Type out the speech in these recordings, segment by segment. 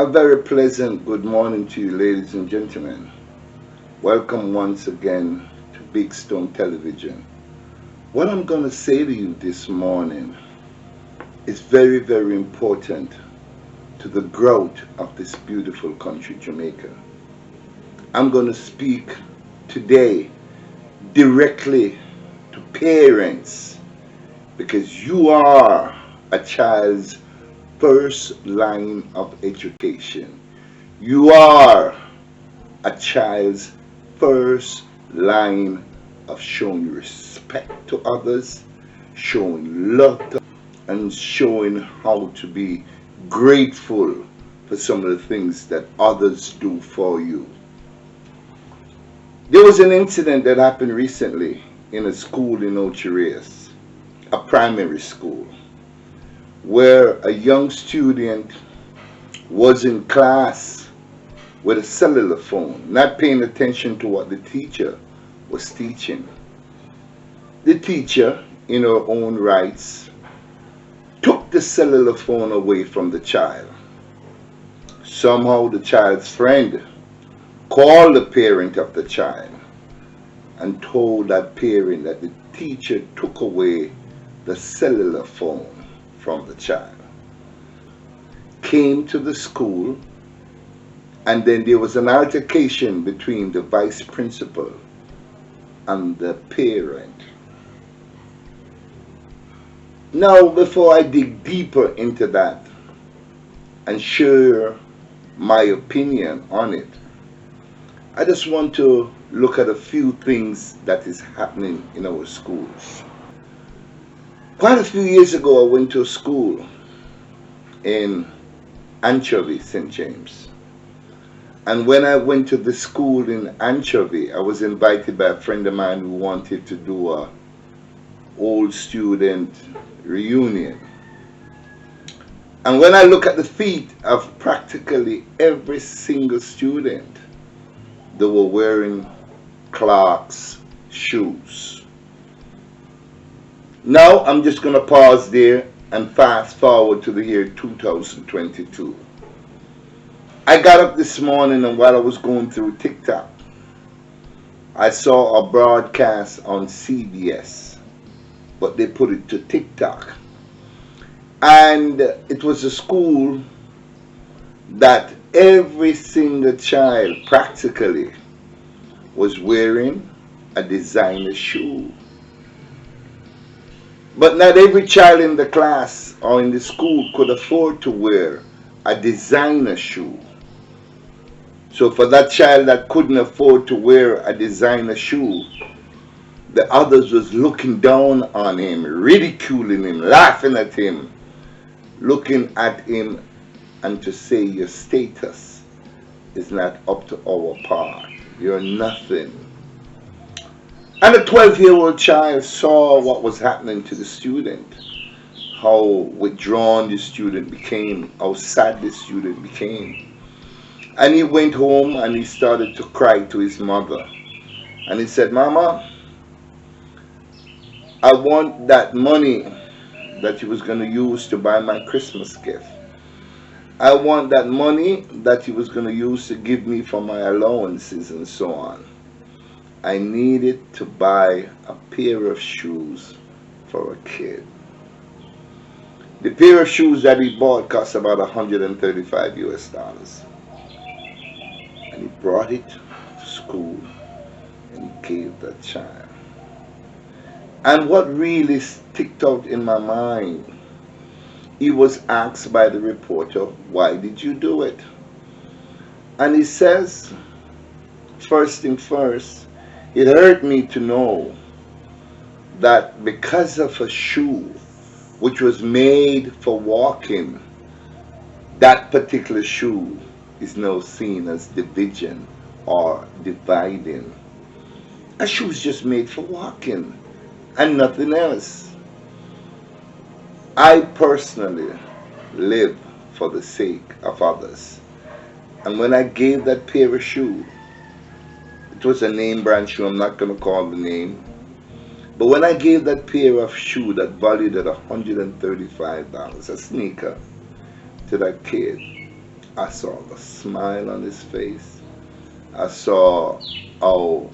A very pleasant good morning to you, ladies and gentlemen. Welcome once again to Big Stone Television. What I'm going to say to you this morning is very, very important to the growth of this beautiful country, Jamaica. I'm going to speak today directly to parents because you are a child's first line of education. You are a child's first line of showing respect to others, showing love to others, and showing how to be grateful for some of the things that others do for you. There was an incident that happened recently in a school in Ocho, Rios, a primary school, where a young student was in class with a cellular phone, not paying attention to what the teacher was teaching. The teacher, in her own rights, took the cellular phone away from the child. Somehow the child's friend called the parent of the child and told that parent that the teacher took away the cellular phone from the child. Came to the school, and then there was an altercation between the vice principal and the parent. Now, before I dig deeper into that and share my opinion on it, I just want to look at a few things that is happening in our schools. Quite a few years ago, I went to a school in Anchovy, St. James. And when I went to the school in Anchovy, I was invited by a friend of mine who wanted to do a old student reunion. And when I look at the feet of practically every single student, they were wearing Clark's shoes. Now I'm just going to pause there and fast forward to the year 2022. I got up this morning, and while I was going through TikTok, I saw a broadcast on CBS, but they put it to TikTok. And it was a school that every single child practically was wearing a designer shoe. But not every child in the class or in the school could afford to wear a designer shoe. So for that child that couldn't afford to wear a designer shoe, the others was looking down on him, ridiculing him, laughing at him, looking at him, and to say your status is not up to our par. You're nothing. And a 12-year-old child saw what was happening to the student, how withdrawn the student became, how sad the student became. And he went home and he started to cry to his mother. And he said, "Mama, I want that money that he was going to use to buy my Christmas gift. I want that money that he was going to use to give me for my allowances and so on. I needed to buy a pair of shoes for a kid." The pair of shoes that he bought cost about $135 US. And he brought it to school and he gave that child. And what really sticked out in my mind, he was asked by the reporter, "Why did you do it?" And he says, first thing first, it hurt me to know that because of a shoe which was made for walking, that particular shoe is now seen as division or dividing. A shoe is just made for walking and nothing else. I personally live for the sake of others. And when I gave that pair of shoes, it was a name brand shoe, I'm not going to call the name. But when I gave that pair of shoe that valued at $135, a sneaker, to that kid, I saw the smile on his face. I saw how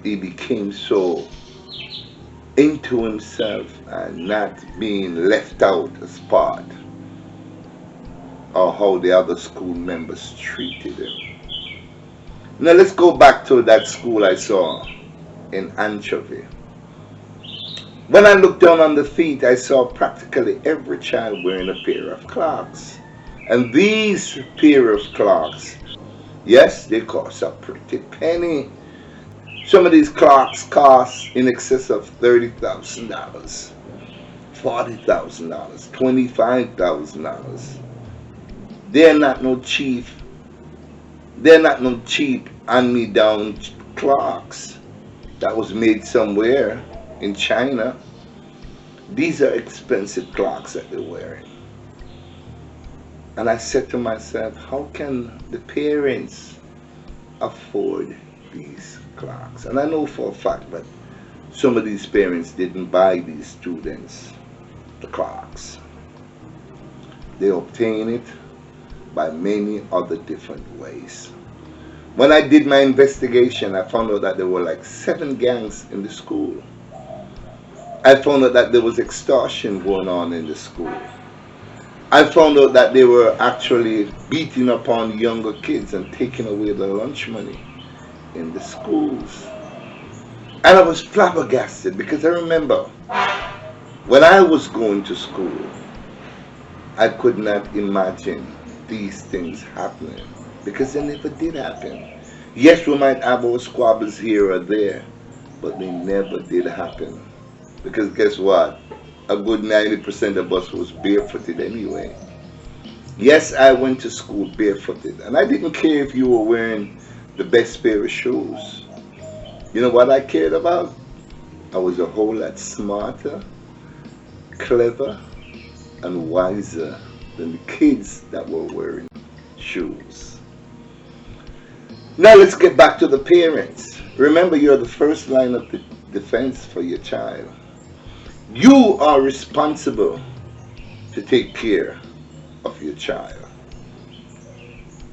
he became so into himself and not being left out as part, or how the other school members treated him. Now let's go back to that school I saw in Anchovy. When I looked down on the feet, I saw practically every child wearing a pair of clogs. And these pair of clogs, yes, they cost a pretty penny. Some of these clocks cost in excess of $30,000, $40,000, $25,000. They're not no cheap. They're not no cheap hand-me-down clocks that was made somewhere in China. These are expensive clocks that they're wearing. And I said to myself, how can the parents afford these clocks? And I know for a fact that some of these parents didn't buy these students the clocks. They obtain it by many other different ways. When I did my investigation, I found out that there were like 7 gangs in the school. I found out that there was extortion going on in the school. I found out that they were actually beating upon younger kids and taking away their lunch money in the schools. And I was flabbergasted because I remember when I was going to school, I could not imagine these things happening because they never did happen. Yes, we might have our squabbles here or there, but they never did happen. Because guess what? A good 90% of us was barefooted anyway. Yes, I went to school barefooted, and I didn't care if you were wearing the best pair of shoes. You know what I cared about? I was a whole lot smarter, clever, and wiser than the kids that were wearing shoes. Now let's get back to the parents. Remember, you're the first line of the defense for your child. You are responsible to take care of your child.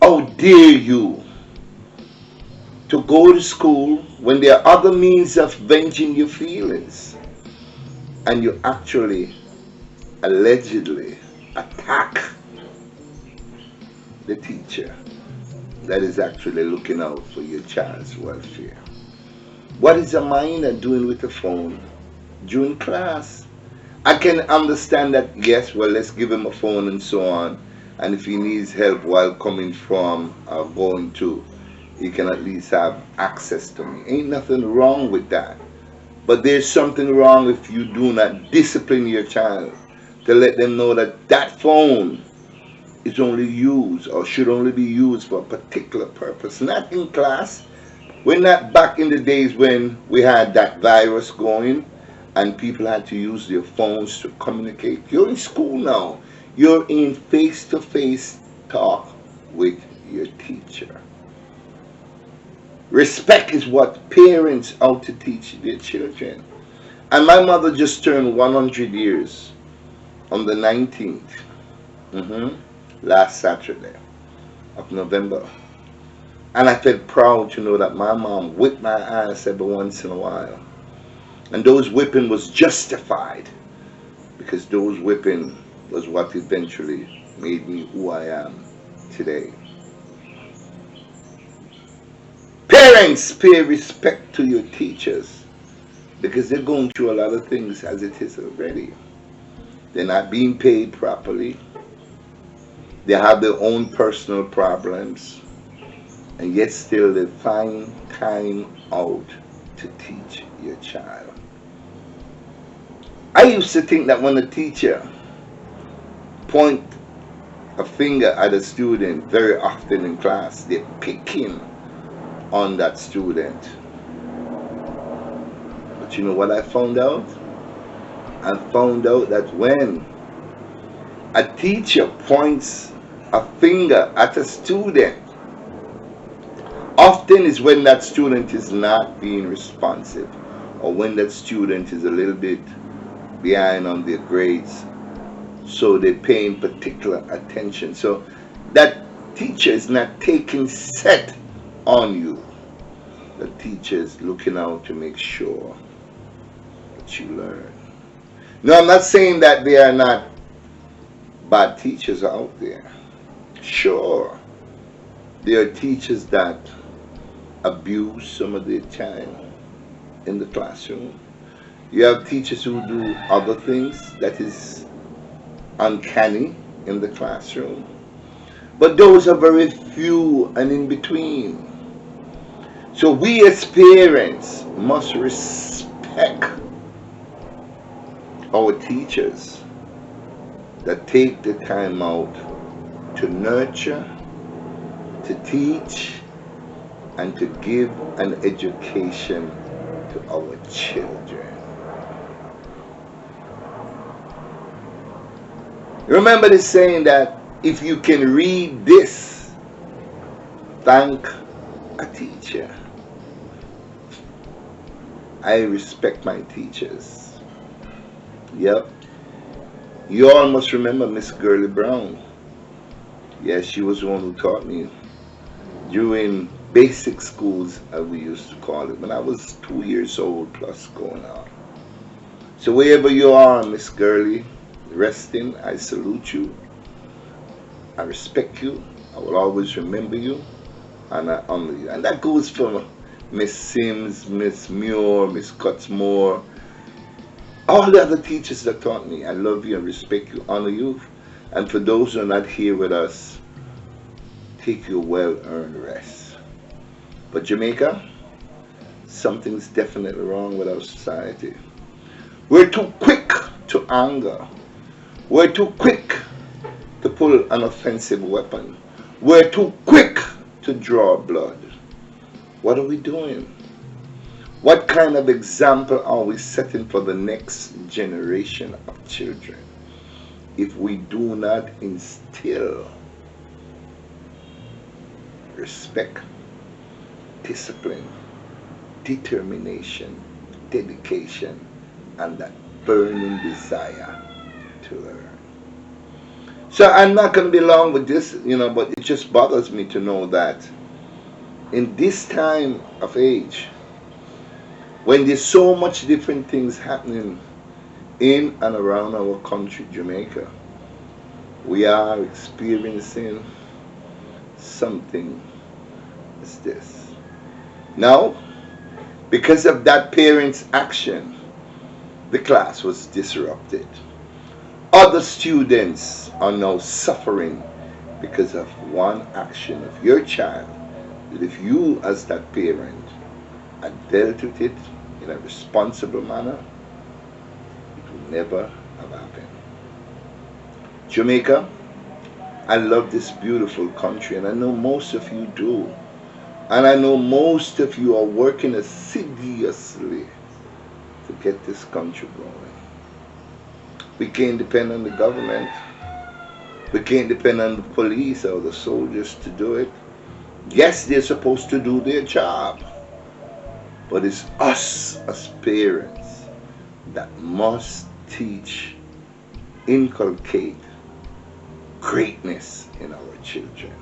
How dare you to go to school when there are other means of venting your feelings and you actually allegedly attack the teacher that is actually looking out for your child's welfare? What is a minor doing with a phone during class? I can understand that, yes, well, let's give him a phone and so on, and if he needs help while coming from or going to, he can at least have access to me. Ain't nothing wrong with that. But there's something wrong if you do not discipline your child to let them know that that phone is only used or should only be used for a particular purpose, not in class. We're not back in the days when we had that virus going and people had to use their phones to communicate. You're in school now. You're in face-to-face talk with your teacher. Respect is what parents ought to teach their children. And my mother just turned 100 years on the 19th, last Saturday of November. And I felt proud to know that my mom whipped my ass every once in a while. And those whipping was justified because those whipping was what eventually made me who I am today. Parents, pay respect to your teachers because they're going through a lot of things as it is already. They're not being paid properly. They have their own personal problems. And yet still they find time out to teach your child. I used to think that when a teacher point a finger at a student very often in class, they're picking on that student. But you know what I found out? I found out that when a teacher points a finger at a student, often is when that student is not being responsive or when that student is a little bit behind on their grades, so they're paying particular attention. So that teacher is not taking set on you. The teacher is looking out to make sure that you learn. No, I'm not saying that there are not bad teachers out there. Sure, there are teachers that abuse some of their time in the classroom. You have teachers who do other things that is uncanny in the classroom. But those are very few and in between. So we as parents must respect our teachers that take the time out to nurture, to teach, and to give an education to our children. Remember the saying that if you can read this, thank a teacher. I respect my teachers. Yep. You all must remember Miss Girly Brown. Yes, she was the one who taught me during basic schools, as we used to call it, when I was 2 years old plus going on. So wherever you are, Miss Girly, resting, I salute you. I respect you. I will always remember you, and I honor you. And that goes for Miss Sims, Miss Muir, Miss Cutsmore, all the other teachers that taught me. I love you and respect you, honor you. And for those who are not here with us, take your well-earned rest. But Jamaica, something's definitely wrong with our society. We're too quick to anger. We're too quick to pull an offensive weapon. We're too quick to draw blood. What are we doing? What kind of example are we setting for the next generation of children if we do not instill respect, discipline, determination, dedication, and that burning desire to learn? So I'm not going to be long with this, but it just bothers me to know that in this time of age, when there's so much different things happening in and around our country, Jamaica, we are experiencing something as this. Now, because of that parent's action, the class was disrupted. Other students are now suffering because of one action of your child, that if you as that parent had dealt with it in a responsible manner, it would never have happened. Jamaica, I love this beautiful country, and I know most of you do. And I know most of you are working assiduously to get this country going. We can't depend on the government. We can't depend on the police or the soldiers to do it. Yes, they're supposed to do their job, but it's us as parents that must teach, inculcate greatness in our children.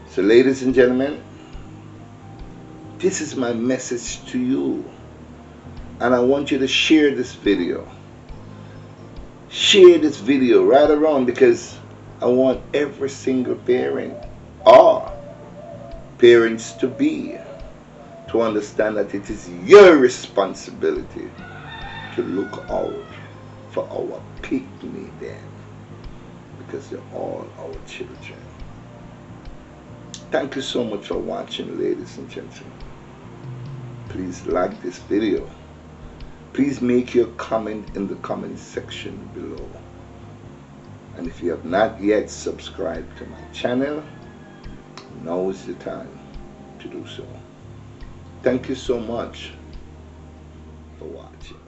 So ladies and gentlemen, this is my message to you, and I want you to share this video. Share this video right around, because I want every single parent or parents to be to understand that it is your responsibility to look out for our pygmy then, because they're all our children. Thank you so much for watching, ladies and gentlemen. Please like this video. Please make your comment in the comment section below. And if you have not yet subscribed to my channel, now is the time to do so. Thank you so much for watching.